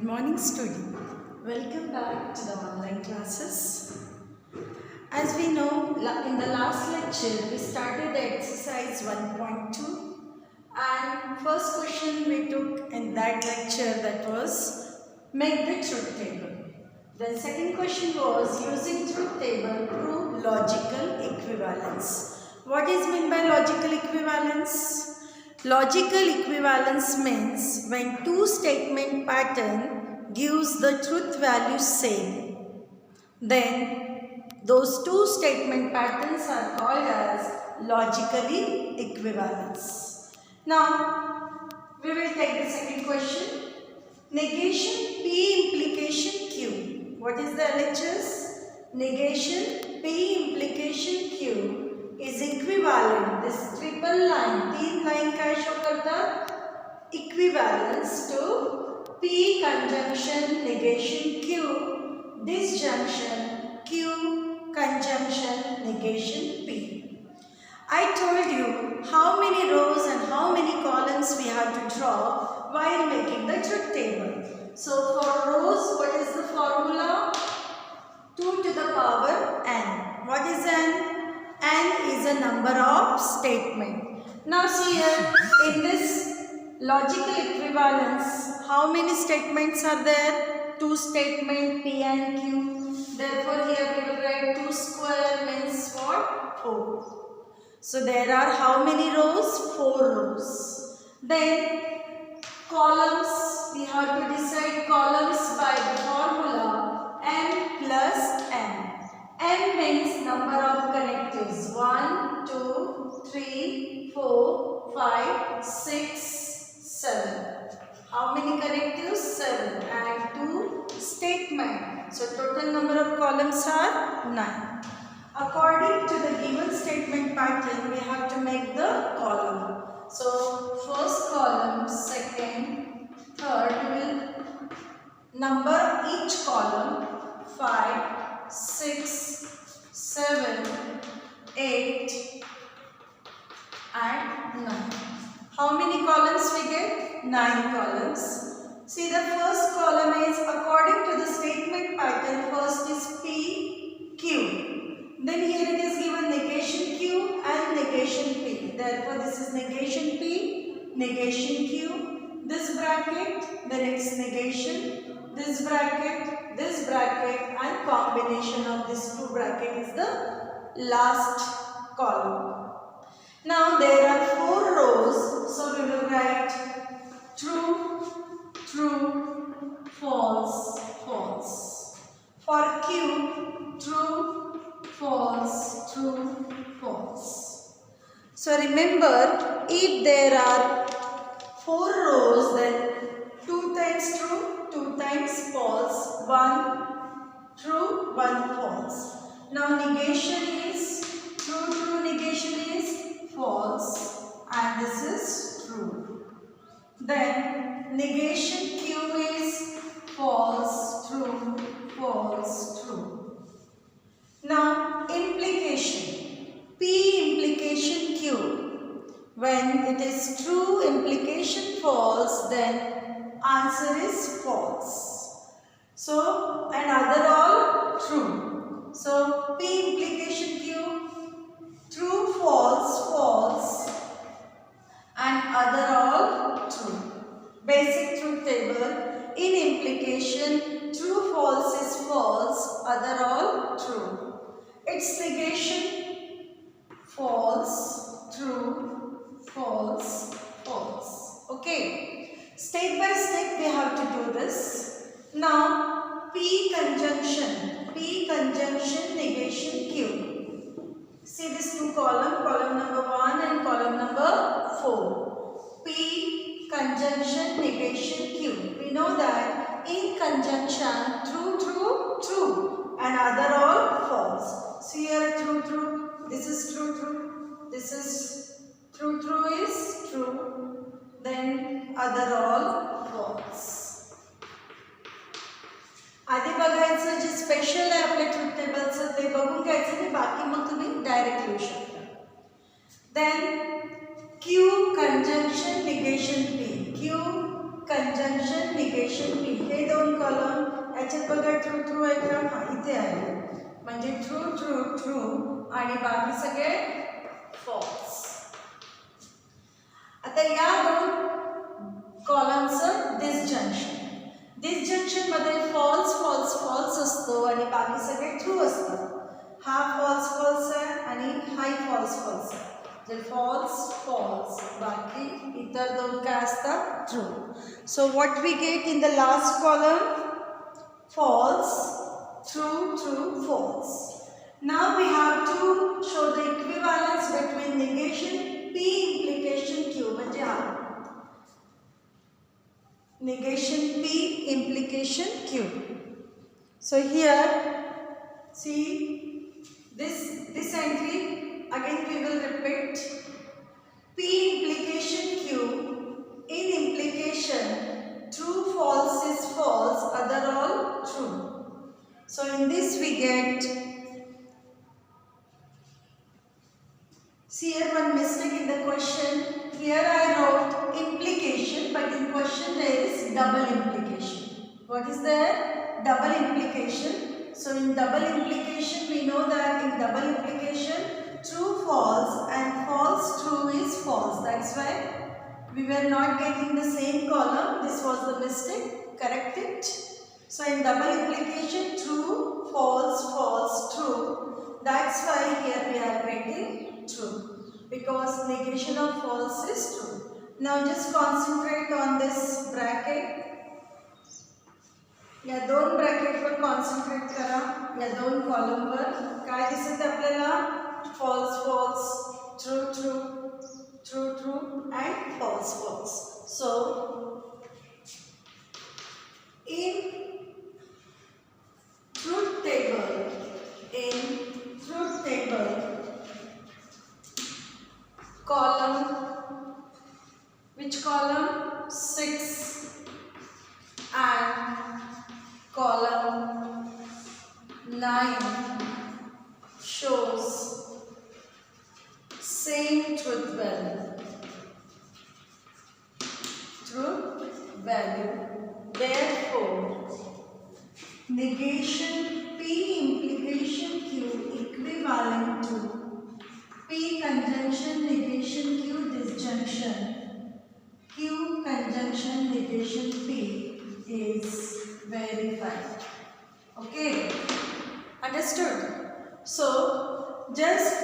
Good morning, student. Welcome back to the online classes. As we know, in the last lecture, we started the exercise 1.2 and first question we took in that lecture, that was make the truth table. The second question was using truth table prove logical equivalence. What is meant by logical equivalence? Logical equivalence means when two statement pattern gives the truth value same, then those two statement patterns are called as logically equivalence. Now we will take the second question. Negation P implication Q. What is the LHS? Negation P implication Q is equivalent, this triple line, तीन line का show करता equivalence to P conjunction negation Q, disjunction Q conjunction negation P. I told you how many rows and how many columns we have to draw while making the truth table. So for rows, what is the formula? 2 to the power n. What is n? N is a number of statement. Now see here, in this logical equivalence, how many statements are there? 2 statement P and Q. Therefore here we will write 2 square means what? 4. So there are how many rows? 4 rows. Then columns, we have to decide columns by the formula n plus n. N means number of connectives. 1, 2, 3, 4, 5, 6, 7. How many connectives? 7. And 2 statement. So total number of columns are 9. According to the given statement pattern, we have to make the column. So first column, second, third, we will number each column 5, 6, 7, 8 and 9. How many columns we get? 9 columns. See, the first column is according to the statement pattern. First is P, Q. Then here it is given negation Q and negation P. Therefore, this is negation P, negation Q. This bracket, then it's negation. This bracket, and combination of this two brackets is the last column. Now there are 4 rows, so we will write true, true, false, false. For Q, true, false, true, false. So remember, if there are 4 rows, then 2 times true, 2 times false, 1 true, 1 false. Now negation is true, true, negation is false, and this is true. Then negation Q is false, true, false, true. Now implication P implication Q. When it is true, implication false, then answer is false. So, and other all true. So, P implication Q, true, false, false, and other all true. Basic truth table. In implication, true, false is false, other all true. Its negation, false, true, false, false. Okay. Step by step we have to do this. Now P conjunction negation Q. See this two column number 1 and column number 4. P conjunction negation Q. We know that in conjunction true, true, true, and other all false. See here true, true. This is true, true. This is true, true is true. Then other all false. आधी बघायचं जे special आहे आपल्या truth टेबलचं ते बघून घ्यायचं आणि बाकी मग तुम्ही डायरेक्ट लिहू शकता. Then Q conjunction negation P. Q conjunction negation P. हे दोन बघा ट्रू ट्रू आहे का, हा इथे आहे, म्हणजे ट्रू ट्रू ट्रू आणि बाकी सगळे फॉल्स. आता या दोन कॉलमचं डिसजंक्शन मध्ये फॉल्स फॉल्स फॉल्स असतो आणि बाकी सगळे ट्रू असतात. हा फॉल्स फॉल्स आहे आणि हाही फॉल्स फॉल्स आहे. तर फॉल्स फॉल्स, बाकी इतर दोन काय असतात, true. So what we get in the last column, false, true, true, false. Now we have to show the equivalence between negation P implication Q. म्हणजे हा negation P implication Q. So here see this entry again we will repeat. P implication Q, in implication true false is false, other all true. So in this we get, see here one mistake in the question. Here I wrote implication, but in question there is double implication. What is there? Double implication. So in double implication we know that in double implication true false and false true is false. That's why we were not getting the same column. This was the mistake. Correct it. So in double implication true false false true. That's why here we are getting true, because negation of false is true. Now just concentrate on this bracket. या दोन bracket वर concentrate करा. या दोन column वर काय दिसत आपल्याला, false false, true true, true true and false false. So in truth table column, which column, 6 and column 9 shows same truth value. Therefore, negation P implication Q equivalent to P conjunction negation Q disjunction Q conjunction negation P is verified. Okay, understood? So just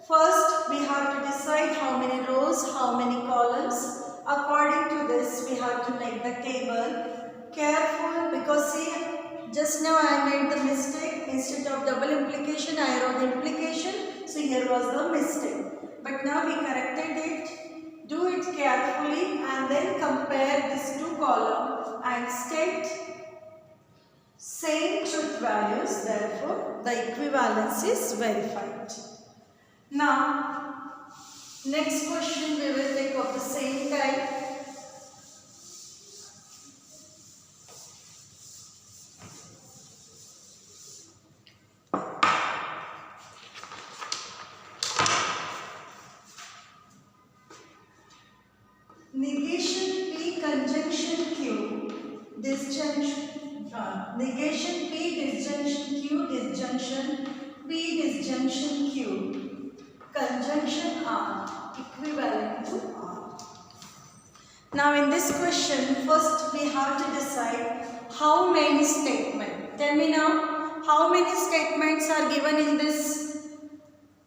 first we have to decide how many rows, how many columns. According to this we have to make the table. Careful, because see just now I made the mistake. Instead of double implication I wrote implication, so here was the mistake, but now we corrected it. Do it carefully and then compare these two columns and state same truth values. Therefore the equivalence is verified. Now next question we will take of the same type. Negation P conjunction Q disjunction, negation P disjunction Q disjunction P disjunction Q conjunction are equivalent to R. Now in this question first we have to decide how many statements. Tell me now, how many statements are given in this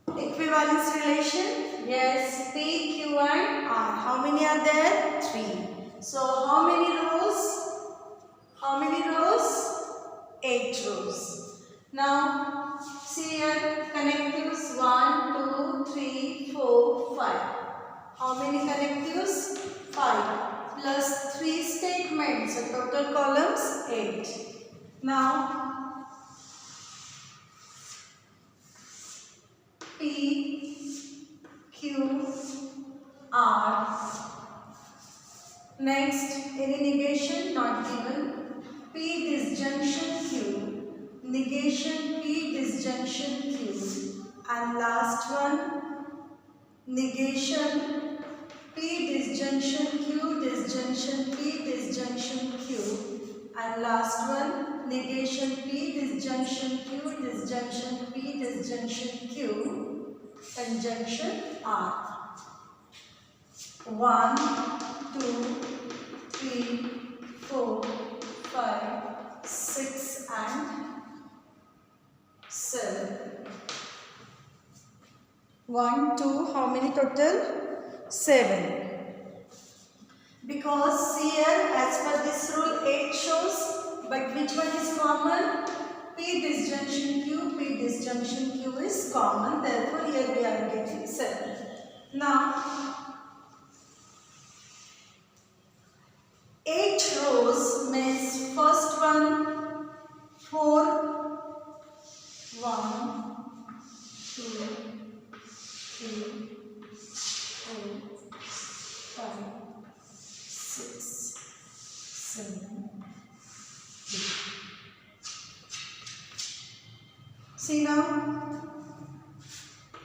equivalence relation? Yes, P, Q and R. How many are there? 3. So how many rows? How many rows? 8 rows. Now see here, connectives 1, 2, 3, 4, 5. How many connectives? 5 plus 3 statements. So total columns 8. Now P, Q, R. Next, any negation not given. P disjunction Q, negation P disjunction Q, and last one negation P disjunction Q disjunction P disjunction Q, and last one negation P, disjunction Q, disjunction P, disjunction Q, conjunction R. 1, 2, 3, 4, 5, 6 and 7. 1, 2, how many total? 7. Because here as per this rule 8 shows, but which one is common? P disjunction Q, P disjunction Q is common, therefore here we are getting 7. Now 8 rows means first one 4, 1, 2, 3, 4, 5, 6, 7, 8. See now,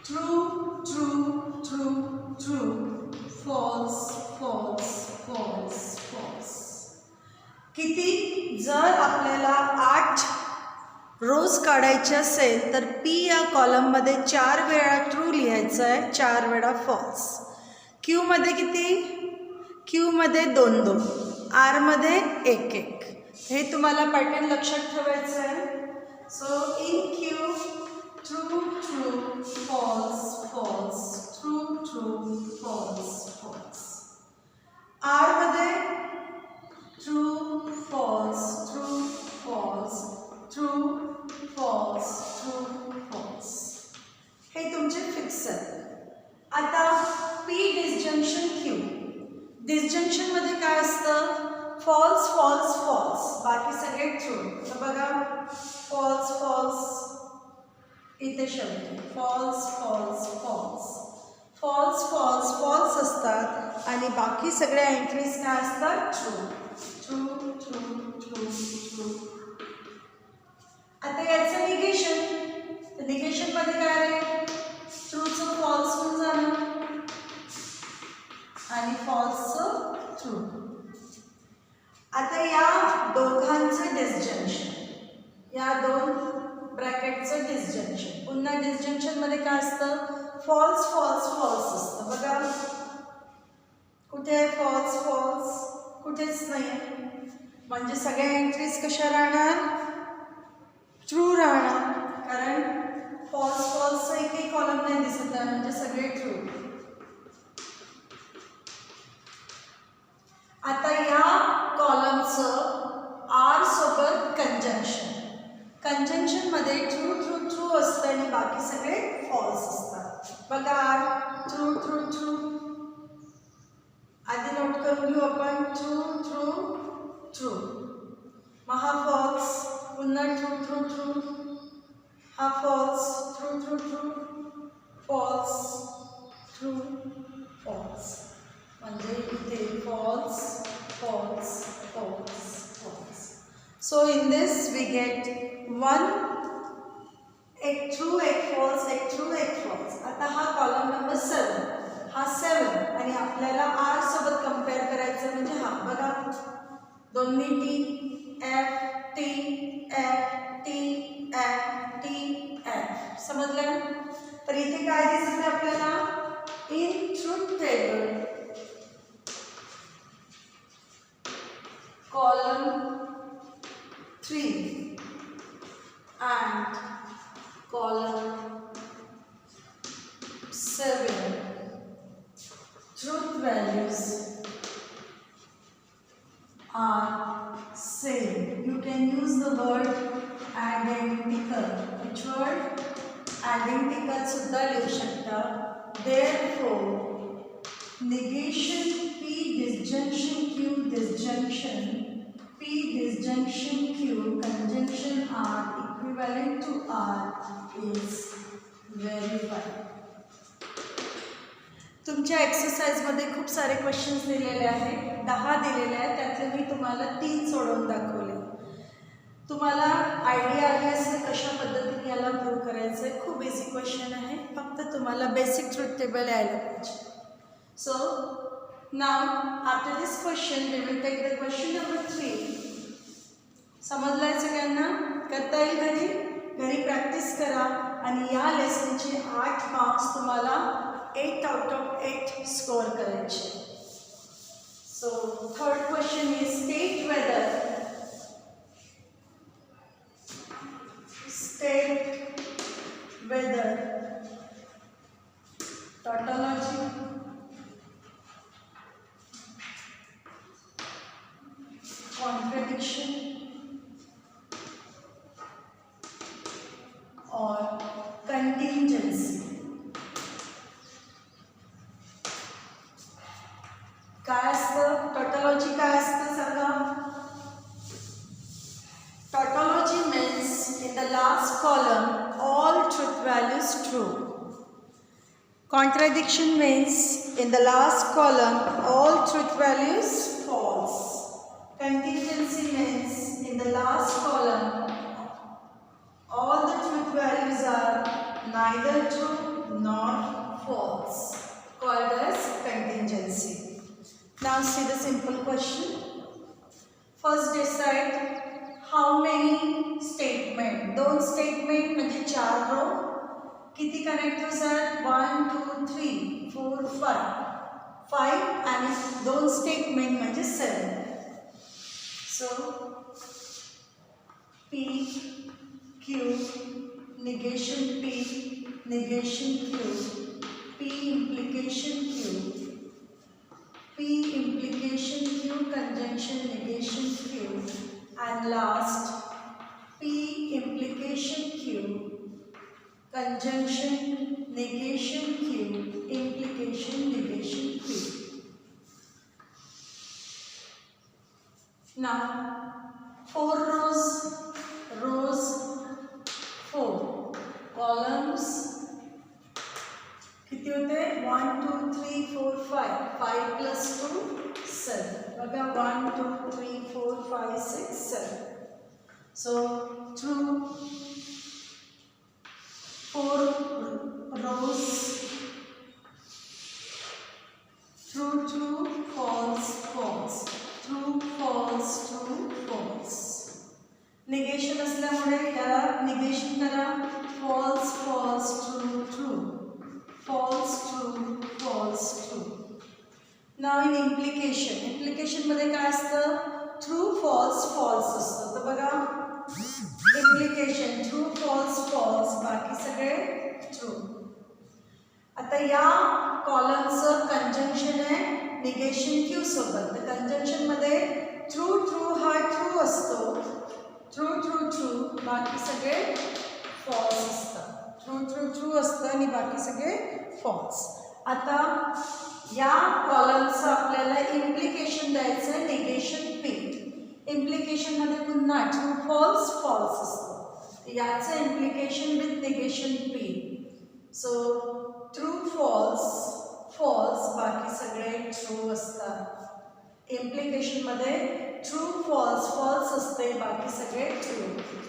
true, true, true, true, false, false, false, false. किती? जर आपल्याला 8 रोज काढायचे असेल तर P या कॉलममध्ये 4 वेळा true लिहायचं आहे, 4 वेळा फॉल्स. क्यू मध्ये किती? क्यू मध्ये 2 2, आर मध्ये 1 1. हे तुम्हाला पॅटर्न लक्षात ठेवायचं आहे. So in Q true true false false, true true false false. R मध्ये true false, true false, true false, true false. हे तुमचे फिक्स आहे. आता पी डिस्जंक्शन क्यू. डिस्जंक्शन मध्ये काय असतं? फॉल्स फॉल्स फॉल्स, बाकी सगळे ट्रू. तर बघा फॉल्स फॉल्स इथे शब्द false false false, false false false असतात आणि बाकी सगळ्या एंट्रीज काय असतात? True true true true true. आता याचं निगेशन, तर निगेशन मध्ये काय आहे? ट्रूचं फॉल्स होऊन जाणं आणि फॉल्सचं ट्रू. आता या दोघांचं डिस्जंक्शन, या दोन ब्रॅकेटचं डिस्जंक्शन. पुन्हा डिस्जंक्शन मध्ये काय असतं? फॉल्स फॉल्स फॉल्स असतं. बघा कुठे आहे फॉल्स फॉल्स? कुठेच नाही. म्हणजे सगळ्या एंट्रीज कशा राहणार? ट्रू राहणार, कारण फॉल्स फॉल्सचं एकही कॉलम नाही दिसत आहे, म्हणजे सगळे ट्रू. आता या कॉलमचं आर सोबत कंजंक्शन. कंजंक्शन मध्ये ट्रू ट्रू ट्रू असतं आणि बाकी सगळे फॉल्स असतात. बघा आर ट्रू ट्रू ट्रू, आधी नोट करून घेऊ आपण. True true true. मग हा फॉल्स, पुन्हा ट्रू ट्रू ट्रू, हा false, true true true, false, true, false. म्हणजे इथे false false false false. So in this we get 1 एक ट्रू एक फॉल्स, एक ट्रू एक फॉल्स. आता हा कॉलम नंबर 7, हा 7 आणि आपल्याला आर सोबत कंपेअर करायचं म्हणजे हा बघा दोन्ही T F T F T F T F. समजलं? तर इथे काय दिसतं आपल्याला? In truth table column 3 and column 7 truth values are same. You can use the word identical. Which word? Identical सुद्धा लिहू शकता. Therefore negation P disjunction Q disjunction P disjunction Q conjunction R equivalent to R is verified. तुमच्या एक्सरसाइजमध्ये खूप सारे questions दिलेले आहेत, 10 दिलेले आहेत, त्यातले मी तुम्हाला 3 सोडवून दाखवले. तुम्हाला आयडिया आली असेल कशा पद्धतीने याला प्रूव्ह करायचं आहे. खूप इझी क्वेश्चन आहे, फक्त तुम्हाला बेसिक ट्रूथ टेबल यायला पाहिजे. So now after this question we will take the question number 3. समजलंय सगळ्यांना? करता येईल घरी? घरी प्रॅक्टिस करा आणि या लेसनचे 8 मार्क्स तुम्हाला 8 आउट ऑफ 8 स्कोअर करायचे. So third question is state whether tautology, contradiction or contingency. काय असतं टॉटॉलॉजी? काय असतं सांगा? Tautology means in the last column all truth values true. Contradiction means in the last column all truth values false. Contingency means in the last column all the truth values are neither true nor false, called as contingency. Now see the simple question. First decide how many statement. दोन statement म्हणजे 4 row. किती connectives आहेत? 1, 2, 3, 4, 5. 5 आणि दोन statement म्हणजे 7. So P, Q, negation P, negation Q, P implication Q. P implication Q, conjunction negation Q, and last P implication Q, conjunction negation Q, implication negation Q. Now 4 rows 4, columns किती होते? 1, 2, 3, 4, 5. 5 plus 2, 7. बघा 1, 2, 3, 4, 5, 6, 7. So through 4 rows, true, false, false, true, false, true, false. Negation असल्यामुळे याला negation करा. False, false, true, true. False, true, false, true. Now in implication. Implication मध्ये काय असतं? True, false, false असतं. तर बघा implication true, false, false. बाकी सगळे true. आता या कॉलमचं कंजंक्शन आहे निगेशन Q सोबत. तर कंजंक्शन मध्ये true हा true असतो. True. बाकी सगळे false असतात. True असतं आणि बाकी सगळे false. आता या कॉलमचं आपल्याला इम्प्लिकेशन द्यायचं आहे निगेशन P. इम्प्लिकेशन मध्ये पुन्हा ट्रू false असतं. याचं implication with negation P. So true false बाकी सगळे ट्रू असतात. इम्प्लिकेशन मध्ये ट्रू false असते, बाकी सगळे true.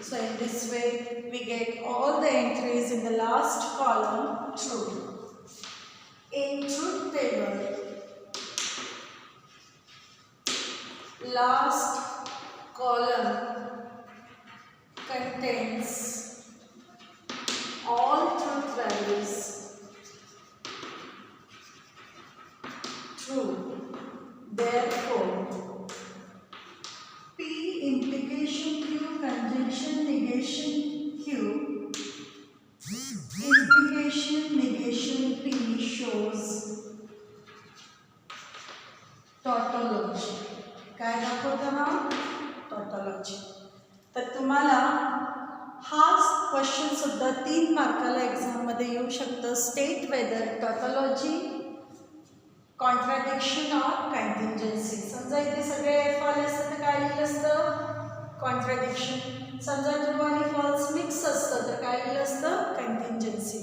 So in this way we get all the entries in the last column true. In truth table, last column contains all truth values true. Therefore P implication Q, conjunction negation Q, implication negation P shows tautology. काय दाखवतं हा? tautology. तर तुम्हाला हा question सुद्धा 3 मार्काला exam मध्ये येऊ शकतं. स्टेट वेदर tautology, कॉन्ट्राडिक्शन और कंटिंजन्सी. समजा इथे सगळे एफ आले असतं तर काय लिहिलं असतं? कॉन्ट्राडिक्शन. समजा ट्रू आणि फॉल्स मिक्स असतं तर काय लिहिलं असतं? Contingency.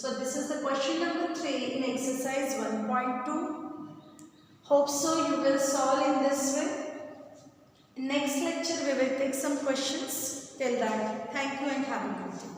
So this is the question number 3 in exercise 1.2. Hope so you will solve in this way. In next lecture we will take some questions. Till that, thank you and have a good day.